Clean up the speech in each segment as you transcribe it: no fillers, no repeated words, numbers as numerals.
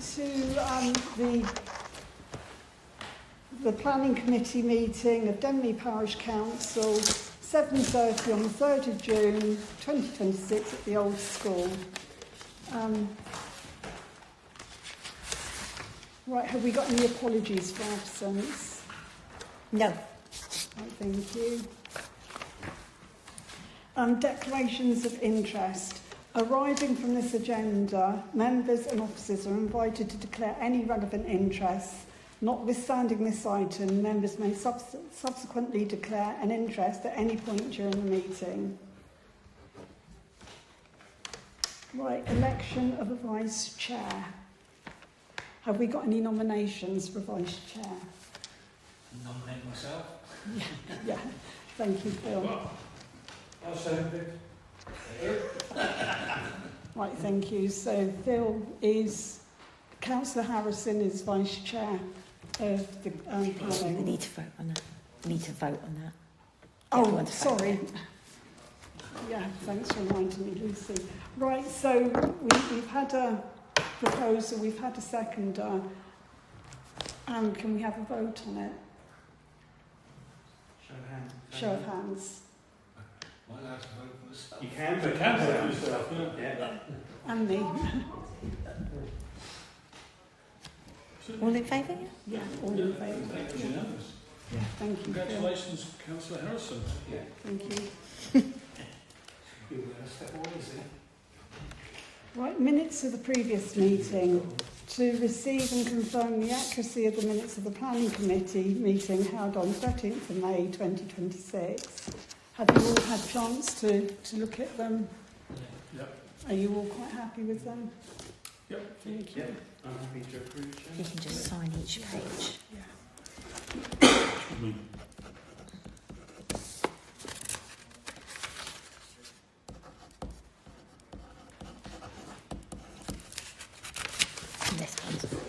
to the Planning Committee meeting of Denmead Parish Council, 7:30 on the 3rd of June 2026 at the old school. Right, have we got any apologies for absence? No. Right, thank you. Declarations of interest. Arriving from this agenda, members and officers are invited to declare any relevant interests. Notwithstanding this item, members may subsequently declare an interest at any point during the meeting. Right, election of a vice chair. Have we got any nominations for vice chair? Nominate myself. Yeah, thank you, Phil. Well, I'll second it. Right, thank you. So Phil is, Councillor Harrison is vice chair of the We planning. need to vote on that. We need to vote on that. Oh, Everyone to vote. sorry. Yeah, thanks for reminding me, Lucy. Right, so we've had a proposal, we've had a seconder. Can we have a vote on it? Show of hands. Show of hands. Am I allowed to vote for myself? You can vote for yourself, yeah. And me. All in favour? Yeah, all in favour. That's unanimous. Yeah, thank you, Phil. Congratulations, Councillor Harrison. Yeah. Thank you. People are going to step away, is it? Right, minutes of the previous meeting. To receive and confirm the accuracy of the minutes of the Planning Committee meeting held on 13th of May 2026. Have you all had a chance to look at them? Yep. Are you all quite happy with them? Yep. Thank you. Yep. I'm happy to approve. You can just sign each page. And this one's for you.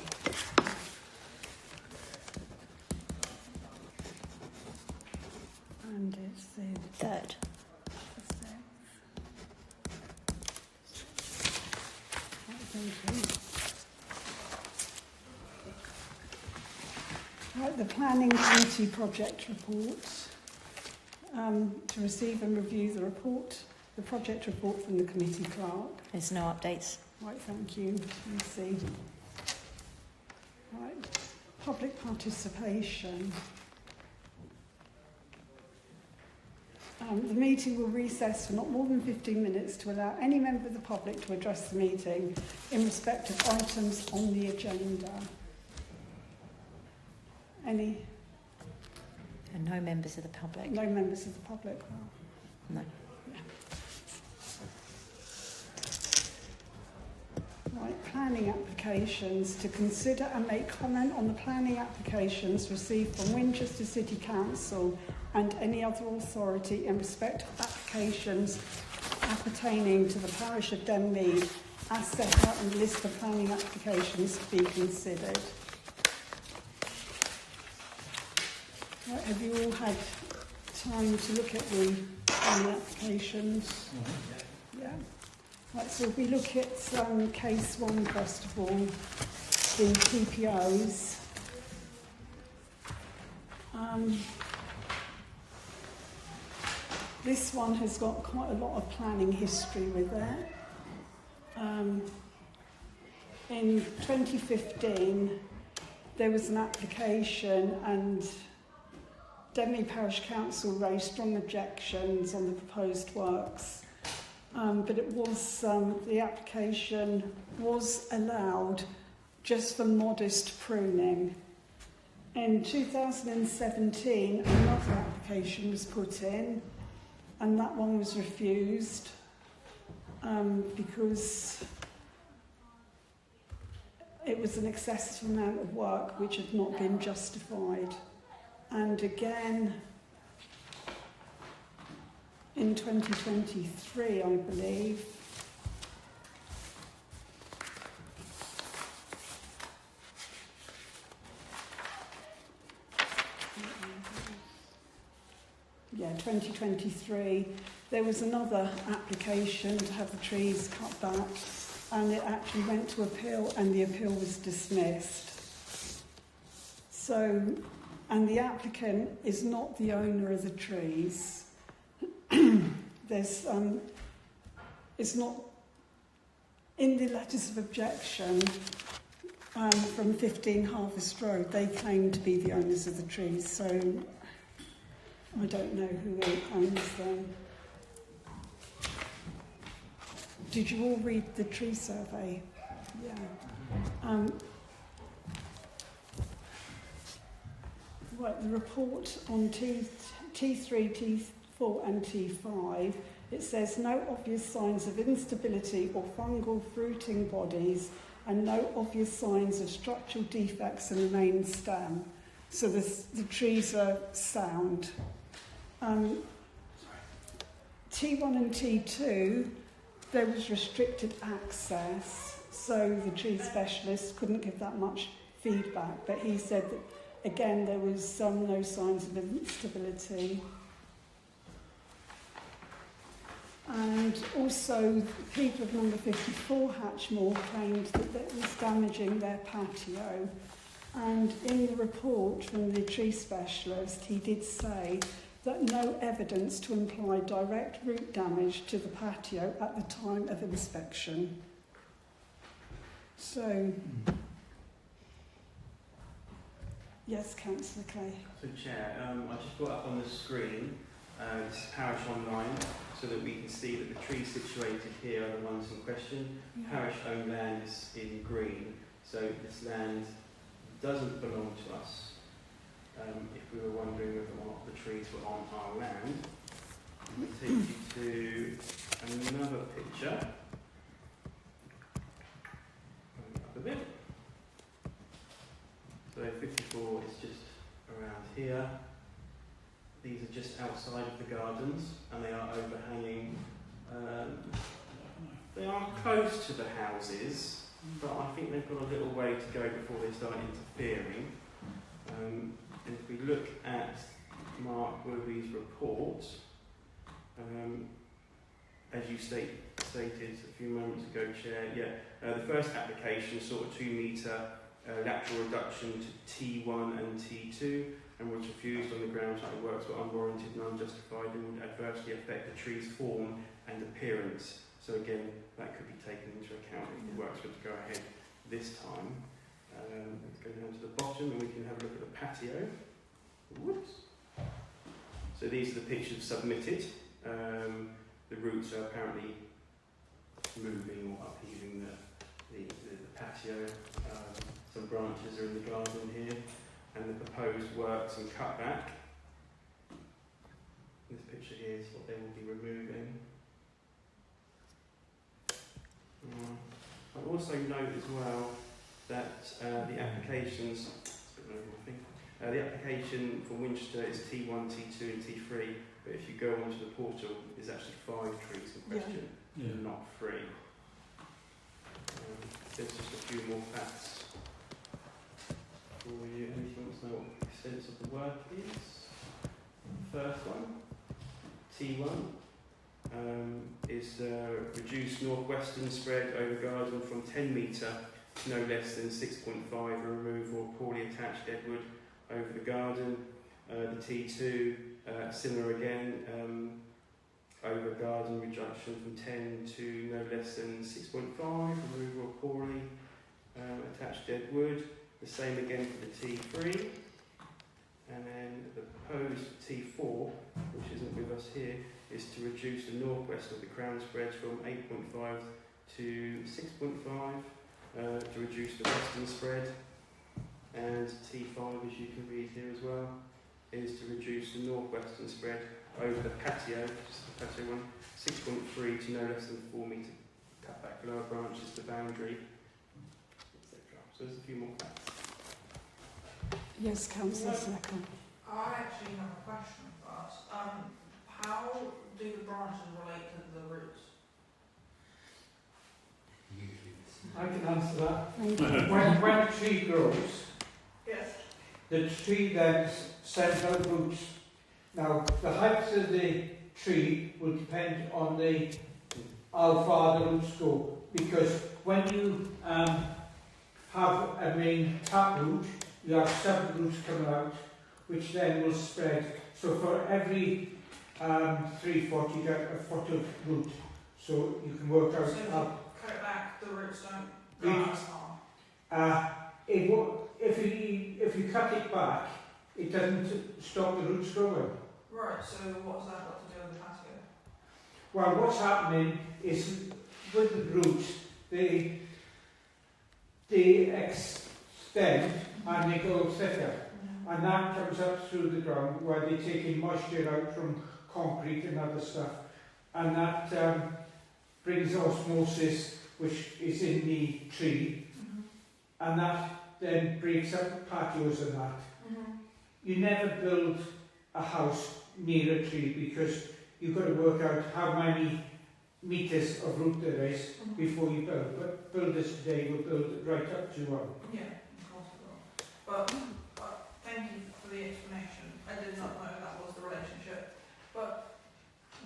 And it's the Third. Right, the Planning Committee project report. To receive and review the project report from the committee clerk. There's no updates. Right, thank you, Lucy. Right, public participation. The meeting will recess for not more than 15 minutes to allow any member of the public to address the meeting in respect of items on the agenda. Any? And no members of the public. No members of the public? No. Right, planning applications. To consider and make comment on the planning applications received from Winchester City Council and any other authority in respect of applications appertaining to the parish of Denmead as set out in the list of planning applications to be considered. Right, have you all had time to look at the planning applications? Yeah. Right, so if we look at case one first of all, the PPOs. This one has got quite a lot of planning history with it. In 2015, there was an application and Denmead Parish Council raised strong objections on the proposed works. But it was the application was allowed just for modest pruning. In 2017, another application was put in, and that one was refused because it was an excessive amount of work which had not been justified. And again, in 2023, I believe, yeah, 2023, there was another application to have the trees cut back and it actually went to appeal, and the appeal was dismissed. So, and the applicant is not the owner of the trees. There's, it's not in the letters of objection from 15 Harvest Road. They claim to be the owners of the trees, so I don't know who owns them. Did you all read the tree survey? Yeah. Right, the report on T3, T4 and T5, it says no obvious signs of instability or fungal fruiting bodies and no obvious signs of structural defects in the main stem. So the trees are sound. T1 and T2, there was restricted access, so the tree specialist couldn't give that much feedback, but he said that, again, there was no signs of instability. And also, people of number 54, Hatchmore, claimed that it was damaging their patio. And in the report from the tree specialist, he did say that no evidence to imply direct root damage to the patio at the time of inspection. So, yes, Councillor Clay. So, Chair, I just brought up on the screen this is Parish Online, so that we can see that the trees situated here are the ones in question. Yeah. Parish-owned land is in green, so this land doesn't belong to us. If we were wondering whether or not the trees were on our land, I'm going to take you to another picture. Up a bit. So 54 is just around here. These are just outside of the gardens, and they are overhanging. They are close to the houses, but I think they've got a little way to go before they start interfering. And if we look at Mark Willoughby's report, as you stated a few moments ago, Chair, the first application sought a 2 metre lateral reduction to T1 and T2, and was refused on the grounds that the works were unwarranted and unjustified and would adversely affect the tree's form and appearance. So again, that could be taken into account if the works were to go ahead this time. Let's go down to the bottom and we can have a look at the patio. Whoops. So these are the pictures submitted. The roots are apparently moving or upheaving the patio. Some branches are in the garden here, and the proposed works and cutback. This picture here is what they will be removing. I also note as well that the applications, the application for Winchester is T1, T2 and T3, but if you go onto the portal, there's actually 5 trees in question, not 3. There's just a few more facts for you. Anyone wants to know what the extent of the work is? First one, T1. Is reduced northwestern spread over garden from 10 metre to no less than 6.5, and removal of poorly attached deadwood over the garden. The T2, similar again, over garden reduction from 10 to no less than 6.5, removal of poorly attached deadwood. The same again for the T3. And then the proposed T4, which isn't with us here, is to reduce the northwest of the crown spread from 8.5 to 6.5, to reduce the western spread. And T5, as you can read here as well, is to reduce the northwestern spread over the patio, just the patio one, 6.3 to no less than 4 metre cutback lower branches to boundary, etc. So there's a few more facts. Yes, Councillor Second. I actually have a question first. How do the branches relate to the roots? I can answer that. Thank you. When a tree grows, Yes. the tree then sends out roots. Now, the height of the tree will depend on how far the roots go. because when you have a main tap route, you have separate routes coming out, which then will spread. So for every 3 foot, you get a foot of route. So you can work out So if you how. cut it back, the roots don't go as far. It won't, if you cut it back, it doesn't stop the roots growing. Right, so what's that got to do with the patio? Well, what's happening is with the roots, they extend and they go thicker. And that comes up through the ground where they're taking moisture out from concrete and other stuff. And that brings osmosis, which is in the tree. And that then breaks up patios and that. You never build a house near a tree because you've got to work out how many metres of root there is before you build. But builders today will build it right up to one. Yeah, of course it will. But thank you for the explanation. I did not know that was the relationship. But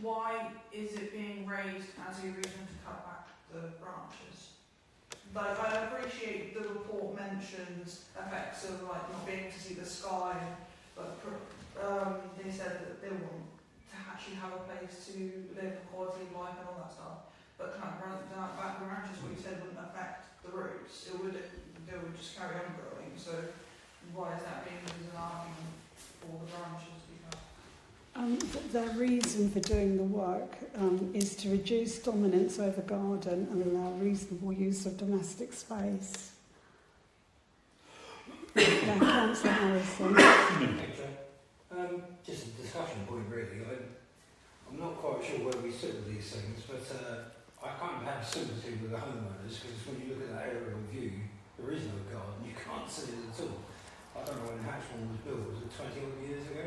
why is it being raised as a reason to cut back the branches? Like, I appreciate the report mentions effects of like not being able to see the sky, but they said that they want to actually have a place to live, quality of life and all that stuff. But cutting back the branches, what you said, wouldn't affect the roots. They would just carry on growing. So why is that being used as an argument for the branches to be cut? Their reason for doing the work is to reduce dominance over garden and allow reasonable use of domestic space. Yeah, Councillor Harrison. Just a discussion point really. I'm not quite sure where we sit with these things, but I kind of have sympathy with the homeowners because when you look at that aerial view, there is no garden, you can't see it at all. I don't know when Hatchmore was built, was it 20 odd years ago?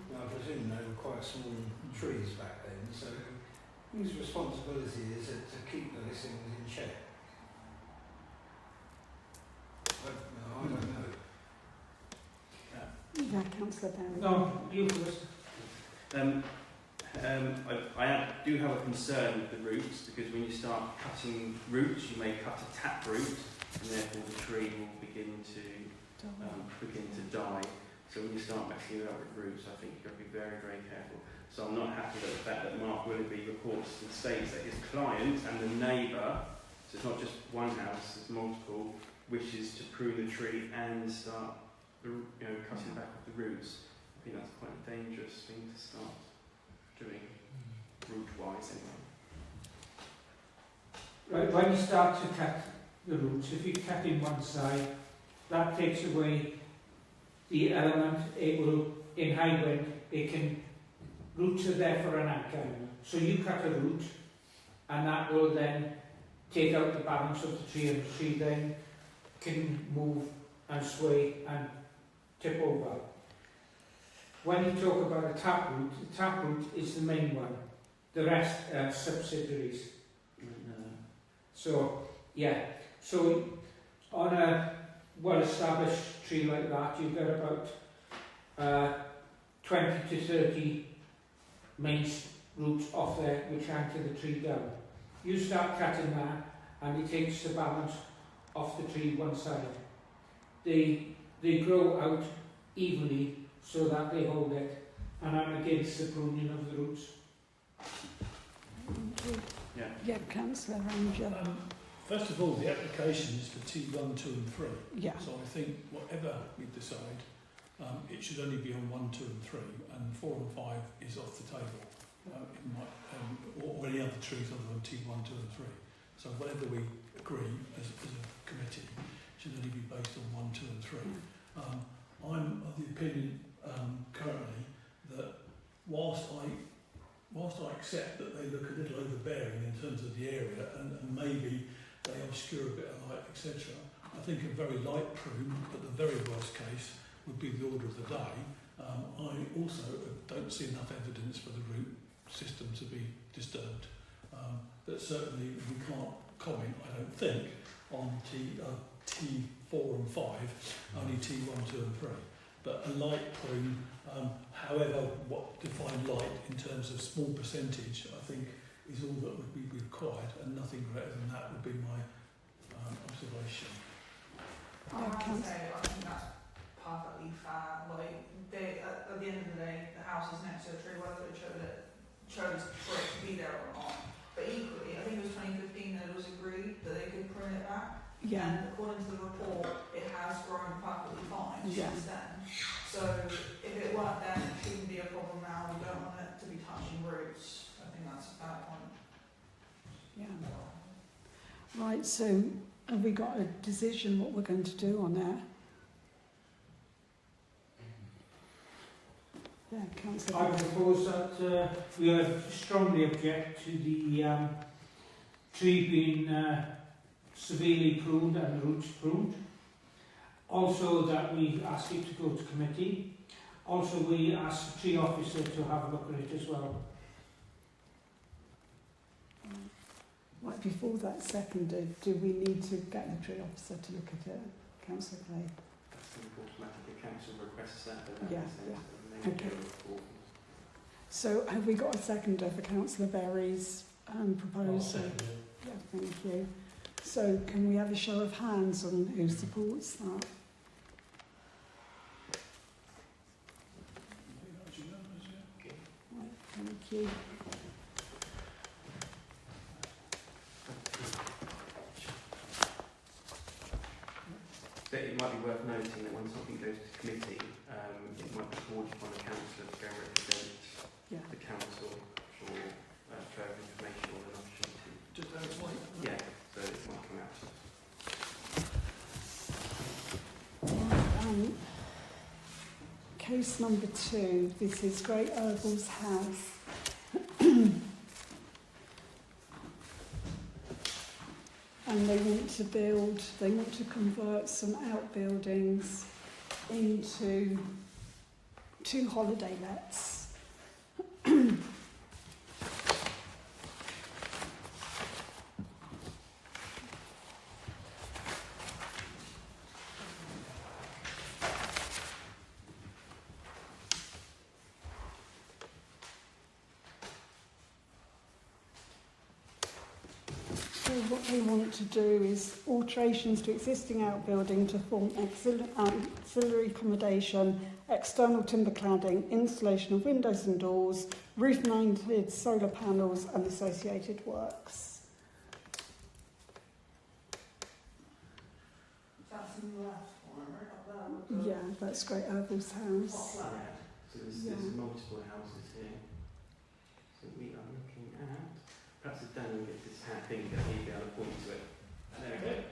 Now, I presume they were quite small trees back then, so whose responsibility is it to keep those things in check? I don't know. Yeah, Councillor Berry. No, you first. I do have a concern with the roots because when you start cutting roots, you may cut a tap root, and therefore the tree will begin to die. So when you start messing it up with roots, I think you've got to be very, very careful. So I'm not happy with the fact that Mark Willoughby reports and states that his client and the neighbour, so it's not just one house, there's multiple, wishes to prune the tree and start cutting back with the roots. I think that's quite a dangerous thing to start doing, root-wise anyway. Right, when you start to cut the roots, if you cut in one side, that takes away the element. It will, in high wind, roots are there for an anchor. So you cut a root, and that will then take out the balance of the tree, and the tree then can move and sway and tip over. When you talk about a taproot, the taproot is the main one. The rest are subsidiaries. So, yeah. So, on a well-established tree like that, you get about 20 to 30 main roots off there which anchor the tree down. You start cutting that, and it takes the balance off the tree one side. They grow out evenly so that they hold it, and I'm against the pruning of the roots. Thank you. Yeah. Councillor Ranger. First of all, the application is for T1, 2 and 3. Yeah. So I think whatever we decide, it should only be on 1, 2 and 3, and 4 and 5 is off the table. Or any other trees other than T1, 2 and 3. So whatever we agree as a committee should only be based on 1, 2 and 3. I'm of the opinion currently that whilst I accept that they look a little overbearing in terms of the area and maybe they obscure a bit of light, etc., I think a very light prune, at the very worst case, would be the order of the day. I also don't see enough evidence for the root system to be disturbed. But certainly we can't comment, I don't think, on T4 and 5, only T1, 2 and 3. But a light prune, however what define light in terms of small percentage, I think is all that would be required, and nothing greater than that would be recommendation. I have to say, I think that's perfectly fair. Like, at the end of the day, the house is next to a tree, whether they chose for it to be there or not. But equally, I think it was 2015 that it was agreed that they could prune it back. Yeah, And according to the report, it has grown perfectly fine Yeah. since then. So if it weren't then, it shouldn't be a problem now. We don't want it to be touching roots. I think that's a fair point. yeah. Right, so have we got a decision what we're going to do on that? Yeah, councillor. I propose that we strongly object to the tree being severely pruned and the roots pruned. Also that we ask it to go to committee. Also we ask the tree officer to have a look at it as well. Right, before that's seconded, do we need to get the tree officer to look at it, councillor Clay? That's automatically the council requests that. But Yeah, that makes sense. yeah. And then Okay. go report. So have we got a seconder for councillor Berry's I'll proposal? second it. Yeah, thank you. So can we have a show of hands on who supports that? I think that's unanimous, yeah. Right, thank you. But it might be worth noting that when something goes to committee, it might be forwarded upon the councillor to go and represent Yeah. the council for further information or an opportunity. Just how it's like. Yeah, so it might come out. Case number 2, this is Great Herbals House. And they want to convert some outbuildings into 2 holiday lets. So what they want to do is alterations to existing outbuilding to form auxiliary accommodation, external timber cladding, installation of windows and doors, roof-mounted solar panels and associated works. That's in the left one, right up there. with the Yeah, that's Great Herbals House. top left. So there's Yeah. multiple houses here. So we are looking at, perhaps if Daniel gets his hat finger, he'll be able to point to it. There we go.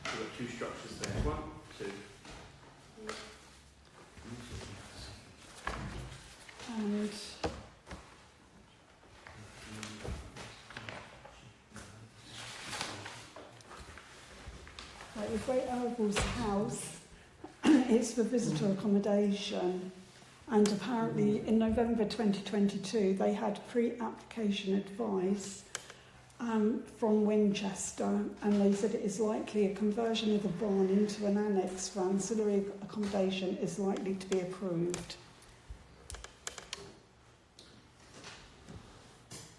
We've got 2 structures there. 1, 2. And right, the Great Herbals House, it's for visitor accommodation. And apparently in November 2022, they had pre-application advice from Winchester, and they said it is likely a conversion of the barn into an annex for ancillary accommodation is likely to be approved.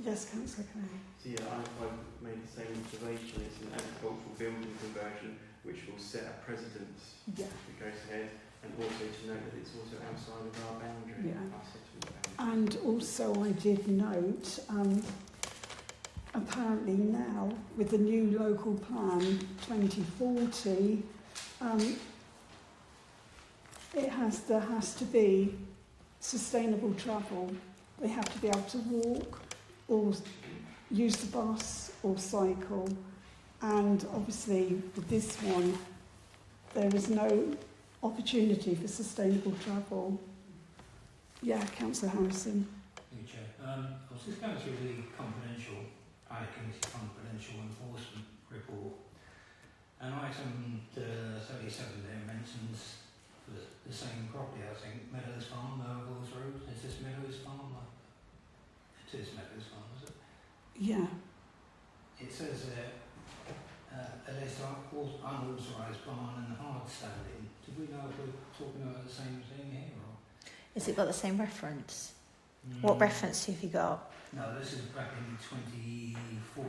Yes, Councillor Clay. So yeah, I've made the same observation. It's an agricultural building conversion which will set a precedence Yeah. if it goes ahead, and also to note that it's also outside of our boundary, Yeah. our settlement boundary. And also I did note, apparently now with the new local plan 2040, there has to be sustainable travel. They have to be able to walk or use the bus or cycle. And obviously with this one, there is no opportunity for sustainable travel. Yeah, Councillor Harrison. Thank you, Chair. I was just going through the confidential, committee confidential enforcement report, and item 37 there mentions the same property, I think, Meadows Farm, Merville's Road. Is this Meadows Farm? It is Meadows Farm, is it? Yeah. It says there, unauthorised barn and hard standing. Do we know if we're talking about the same thing here? Or? Has it got the same reference? What reference have you got? No, this is back in 24.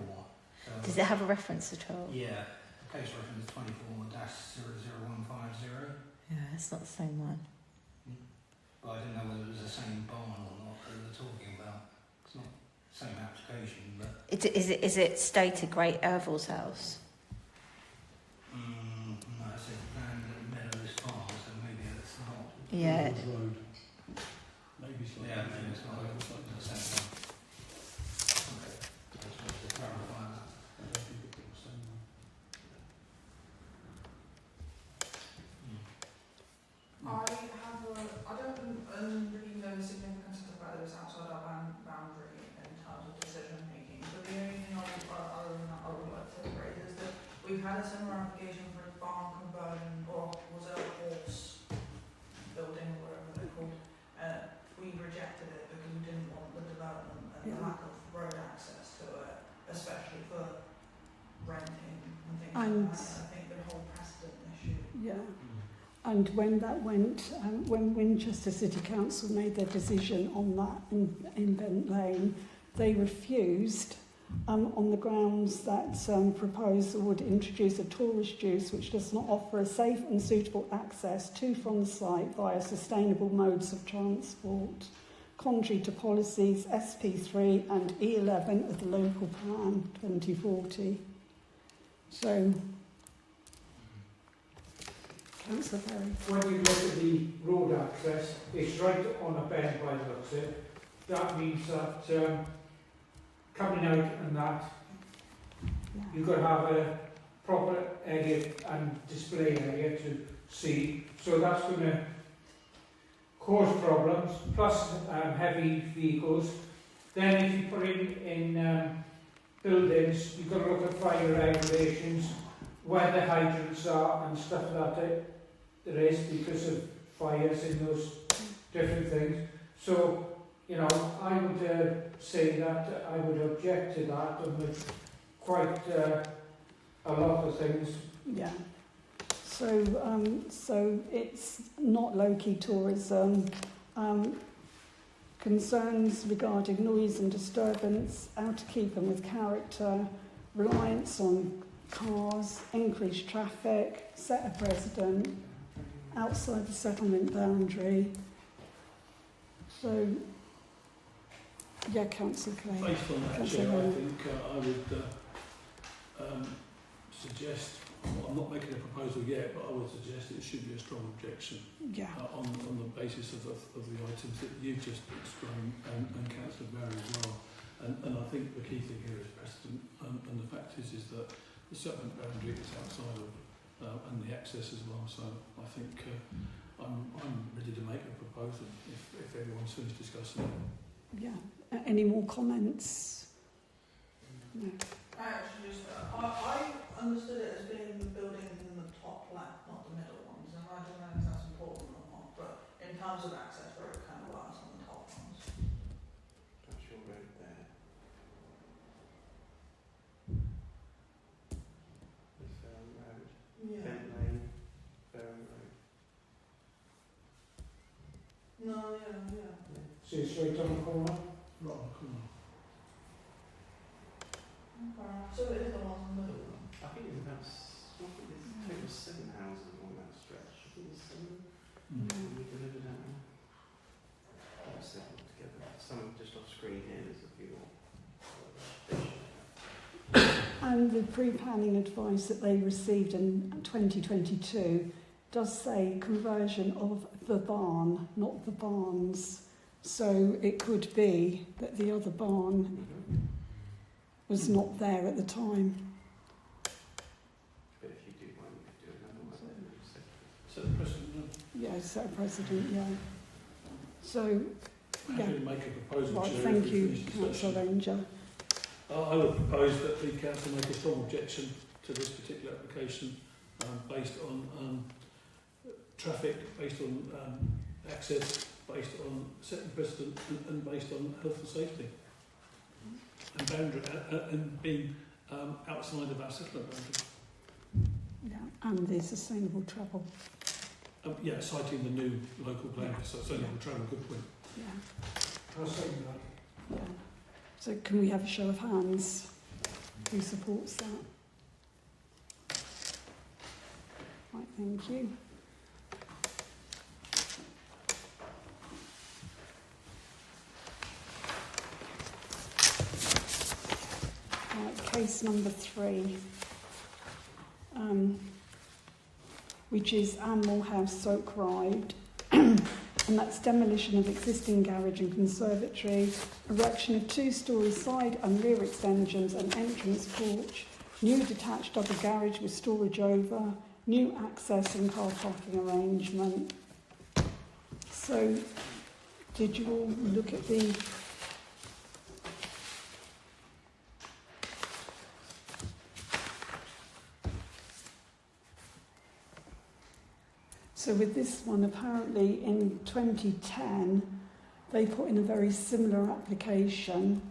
So Does it have a reference at all? Yeah, the case reference is 24-00150. Yeah, it's not the same one. But I didn't know whether it was the same barn or not that they were talking about. It's not the same application, but... Is it stated Great Ervil's house? No, it says Land Meadows Farm, so maybe it's not. Yeah. Road. Maybe slightly. Yeah, maybe it's not. Maybe slightly The same one. Okay. I just wanted to clarify that. I don't think it's the same one. I don't really know the significance of the fact that it's outside our boundary in terms of decision making, but the only thing other than that I would like to raise is that we've had a similar application for a barn conversion, or was it a horse building, or whatever they're called. We rejected it because we didn't want the development and the lack of road access to it, especially for renting and things And- like that. And I think the whole precedent issue. Yeah. And when that went, when Winchester City Council made their decision on that in Bent Lane, they refused on the grounds that proposal would introduce a tourist use which does not offer a safe and suitable access to from the site via sustainable modes of transport, contrary to policies SP3 and E11 of the Local Plan 2040. So, Councillor Perry. When you look at the road access, it's right on a bend by the looks of it. That means that coming out and that, you've got to have a proper area and display area to see. So that's going to cause problems, plus heavy vehicles. Then if you put in buildings, you've got to look at fire regulations, where the hydrants are and stuff like that there is because of fires in those different things. So, you know, I would say that I would object to that and with quite a lot of things. Yeah. So it's not low-key tourism. Concerns regarding noise and disturbance, out of keeping with character, reliance on cars, increased traffic, set a precedent, outside the settlement boundary. So, yeah, Councillor Clay. Based on that, Councillor Chair, I Rowland. think I would suggest, well, I'm not making a proposal yet, but I would suggest it should be a strong objection Yeah. on the basis of the items that you've just explained and Councillor Barry as well. And I think the key thing here is precedent, and the fact is that the settlement boundary is outside of and the access as well. So I think I'm ready to make a proposal if everyone's finished discussing it. Yeah. Any more comments? No. I actually just, I understood it as being the buildings in the top left, not the middle ones, and I don't know if that's important or not, but in terms of access road, it kind of works on the top ones. That's your road there. There's Fareham Road, Yeah. Bent Lane, Fareham Road. No, yeah. See it's right on the corner. Right on the corner. Okay. So it is the one in the middle. I think it's about, I think there's a total of 7 houses on that stretch. I think there's 7 when we delivered that one. Let's see them together. Some are just off screen here, there's a few more. And the pre-planning advice that they received in 2022 does say conversion of the barn, not the barns. So it could be that the other barn was not there at the time. But if you do one, you could do another one. Then you said. So the President, Yeah, set a precedent, yeah. So, I'm yeah. going to make a proposal. Right, Chair, if thank we you, finish Councillor discussion. Ranger. I would propose that the council make a strong objection to this particular application based on traffic, based on access, based on setting precedent and based on health and safety. And boundary and being outside of our settlement boundary. Yeah, and the sustainable travel. Yeah, citing the new local plan for sustainable travel, good point. Yeah. I'll second that. Yeah. So can we have a show of hands? Who supports that? Right, thank you. Right, case number 3, which is Animal House Soak Ride, and that's demolition of existing garage and conservatory, erection of 2-storey side and rear extensions and entrance porch, new detached double garage with storage over, new access and car parking arrangement. So, did you all look at the So with this one, apparently in 2010, they put in a very similar application,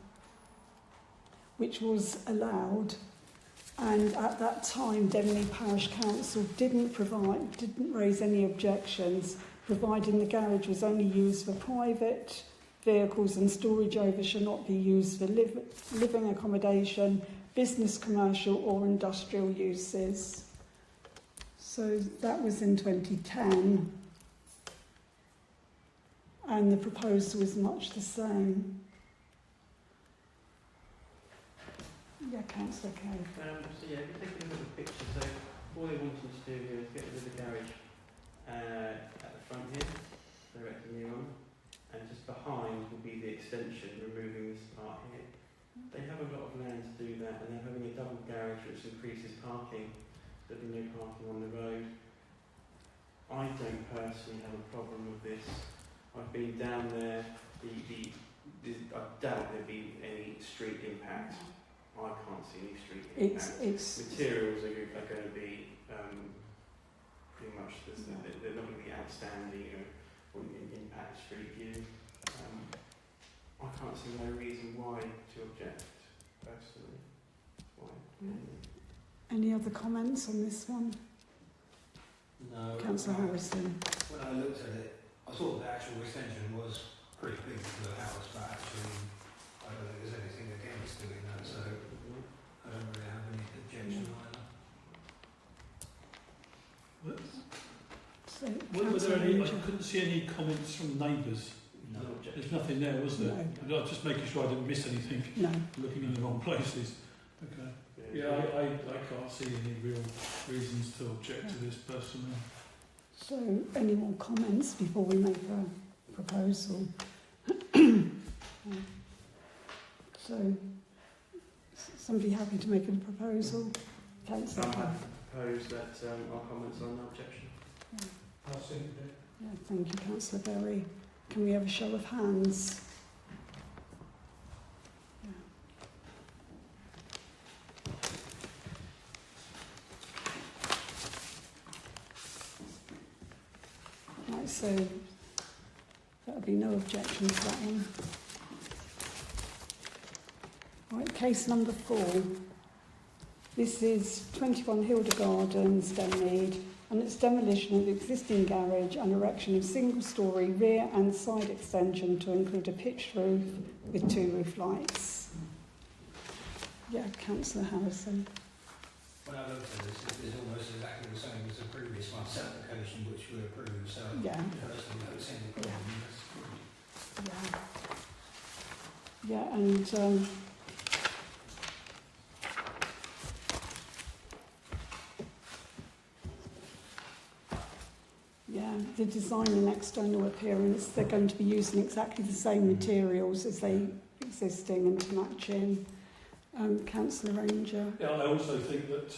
which was allowed. And at that time, Denley Parish Council didn't raise any objections, providing the garage was only used for private vehicles and storage over should not be used for living accommodation, business, commercial or industrial uses. So that was in 2010, and the proposal was much the same. Yeah, Councillor Kay. So yeah, if you take a look at the picture, so all they're wanting to do here is get rid of the garage at the front here, directly new one, and just behind will be the extension, removing this part here. They have a lot of land to do that, and they're having a double garage which increases parking. There'll be no parking on the road. I don't personally have a problem with this. I've been down there. I doubt there'll be any street impact. I can't see any street impact. Materials are going to be pretty much. They're not going to be outstanding or impact street view. I can't see no reason why to object personally. Why? Any other comments on this one? No. Councillor Harrison. When I looked at it, I thought the actual extension was pretty big for the house, but actually, I don't think there's anything against doing that, so I don't really have any objection either. So, Were there any? I couldn't see any comments from neighbours. No objection. There's nothing there, was there? I was just making sure I didn't miss anything. No. Looking in the wrong places. Okay. Yeah, I can't see any real reasons to object to this personally. So, any more comments before we make a proposal? So, somebody happy to make a proposal? Councillor. I propose that our comments are no objection. I'll second it. Yeah, thank you, Councillor Berry. Can we have a show of hands? Right, so that'll be no objection to that one. Right, case number 4. This is 21 Hilda Gardens, Denmead, and it's demolition of the existing garage and erection of single-storey rear and side extension to include a pitched roof with 2 roof lights. Yeah, Councillor Harrison. When I looked at this, it's almost exactly the same as the previous one's application, which we approved, so Yeah. personally, I don't see any problem. Yeah. Yeah, and yeah, the design and external appearance, they're going to be using exactly the same materials as they existing and to match in. Councillor Ranger. Yeah, I also think that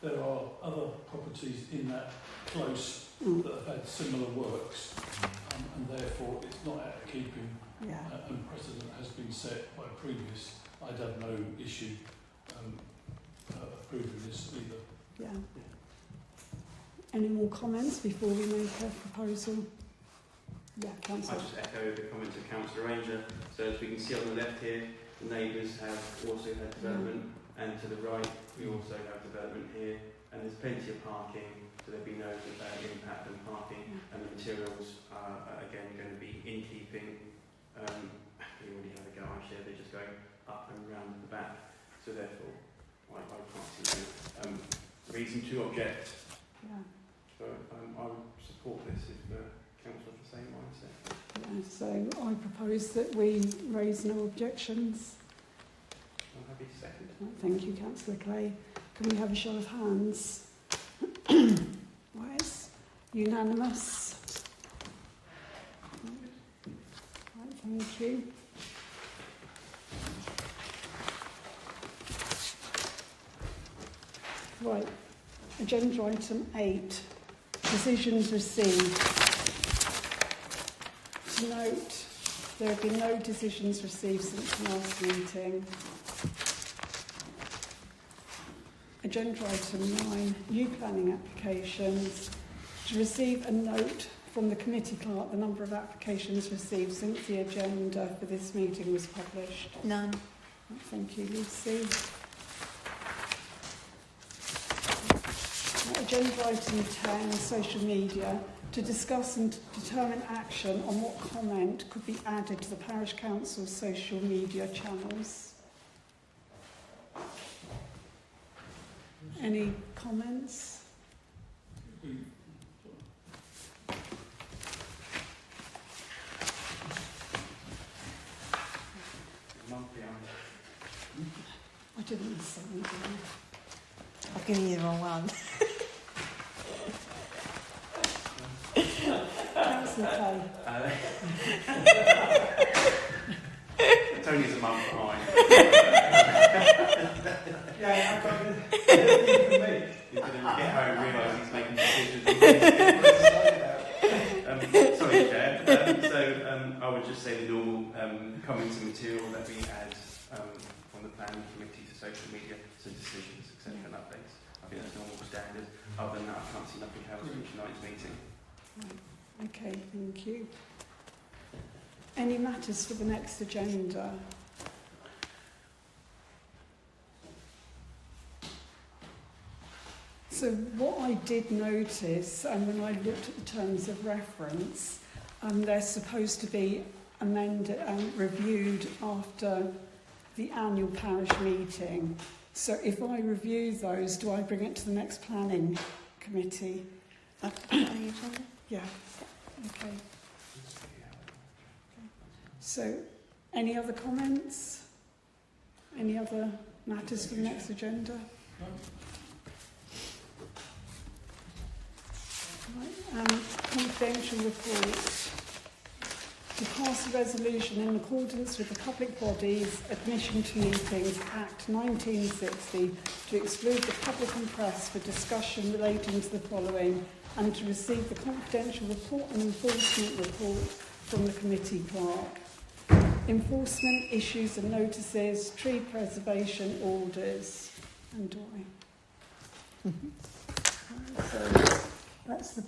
there are other properties in that close that have had similar works, and therefore it's not out of keeping. Yeah. And precedent has been set by previous. I'd have no issue approving this either. Yeah. Any more comments before we make a proposal? Yeah, I Councillor. just echo the comments of Councillor Ranger. So as we can see on the left here, the neighbours have also had development, and to the right we also have development here, and there's plenty of parking, so there'll be no impact on parking, and the materials are again going to be in keeping, they already have a garage there, they're just going up and round the back. So therefore, I can't see any reason to object. Yeah. But I would support this if the council has the same mindset. Yeah, so I propose that we raise no objections. I'm happy to second. Right, thank you, Councillor Clay. Can we have a show of hands? Right, unanimous. Right, thank you. Right, agenda item 8, decisions received. To note, there have been no decisions received since the last meeting. Agenda item 9, new planning applications. To receive a note from the committee clerk, the number of applications received since the agenda for this meeting was published. None. Thank you, Lucy. Agenda item 10, social media. To discuss and determine action on what comment could be added to the Parish Council's social media channels. Any comments? Month behind. I didn't say anything. I've given you the wrong one. Councillor Clay. Tony's a month behind. Yeah, I've got it for me. He's going to get home and realise he's making decisions. Sorry, Chair. I would just say the normal comments and material that we add from the planning committee to social media, so decisions, etc. and updates. I think that's normal standard. Other than that, I can't see nothing else from tonight's meeting. Okay, thank you. Any matters for the next agenda? So what I did notice, and when I looked at the terms of reference, they're supposed to be amended and reviewed after the annual parish meeting. So if I review those, do I bring it to the next planning committee? Yeah. Okay. So, any other comments? Any other matters for the next agenda? Right, confidential report. To pass a resolution in accordance with the Public Bodies Admission to Meetings Act 1960 to exclude the public and press for discussion relating to the following, and to receive the confidential report and enforcement report from the committee clerk. Enforcement issues and notices, tree preservation orders, and So that's the